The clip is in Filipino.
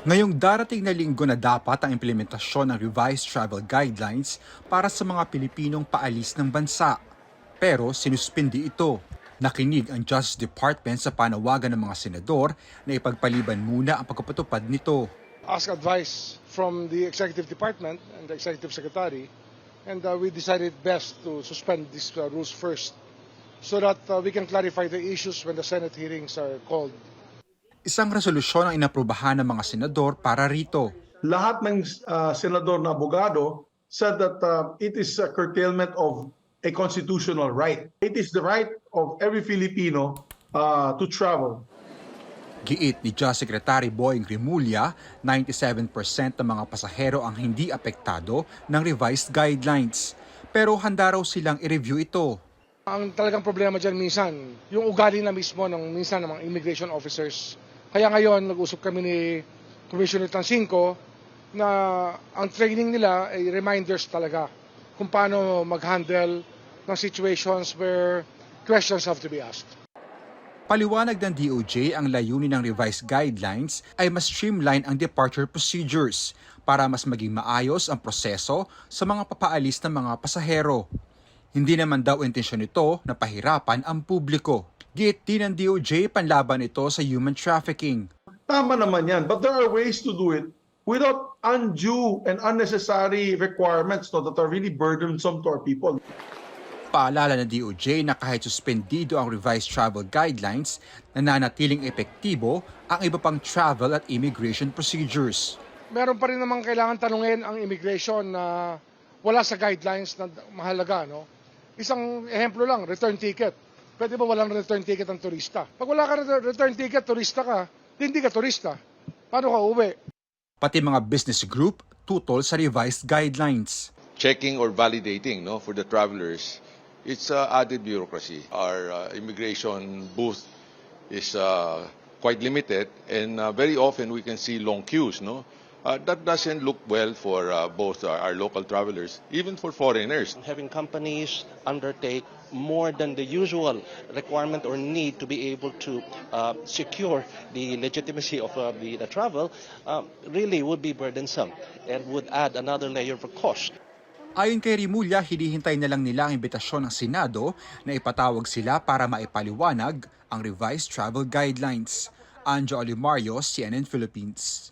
Ngayong darating na linggo na dapat ang implementasyon ng revised travel guidelines para sa mga Pilipinong paalis ng bansa. Pero sinuspindi ito. Nakinig ang Justice Department sa panawagan ng mga senador na ipagpaliban muna ang pagpapatupad nito. Ask advice from the Executive Department and the Executive Secretary, and we decided best to suspend these rules first so that we can clarify the issues when the Senate hearings are called. Isang resolusyon ang inaprubahan ng mga senador para rito. Lahat ng senador na abogado said that it is a curtailment of a constitutional right. It is the right of every Filipino to travel. Giit ni Justice Secretary Boying Rimulya, 97% ng mga pasahero ang hindi apektado ng revised guidelines. Pero handa raw silang i-review ito. Ang talagang problema dyan minsan, yung ugali na mismo ng minsan ng mga immigration officers. Kaya ngayon, nag-usap kami ni Commissioner Tansinco na ang training nila ay reminders talaga kung paano mag-handle ng situations where questions have to be asked. Paliwanag ng DOJ, ang layunin ng revised guidelines ay mas streamline ang departure procedures para mas maging maayos ang proseso sa mga papaalis ng mga pasahero. Hindi naman daw intensyon nito na pahirapan ang publiko. Giit din ng DOJ, panlaban ito sa human trafficking. Tama naman yan, but there are ways to do it without undue and unnecessary requirements that are really burdensome to our people. Paalala ng DOJ na kahit suspendido ang revised travel guidelines, nananatiling epektibo ang iba pang travel at immigration procedures. Meron pa rin naman kailangan tanungin ang immigration na wala sa guidelines na mahalaga. No? Isang ehemplo lang, return ticket. Pwede ba walang return ticket ang turista? Pag wala ka return ticket, turista ka, hindi ka turista. Paano ka uwi? Pati mga business group tutol sa revised guidelines. Checking or validating for the travelers, it's added bureaucracy. Our immigration booth is quite limited, and very often we can see long queues. That doesn't look well for both our local travelers, even for foreigners. Having companies undertake more than the usual requirement or need to be able to secure the legitimacy of the travel really would be burdensome and would add another layer of cost. Ayon kay Rimulya, hinihintay na lang nila ang imbitasyon ng Senado na ipatawag sila para maipaliwanag ang revised travel guidelines. Anjo Olimario, CNN Philippines.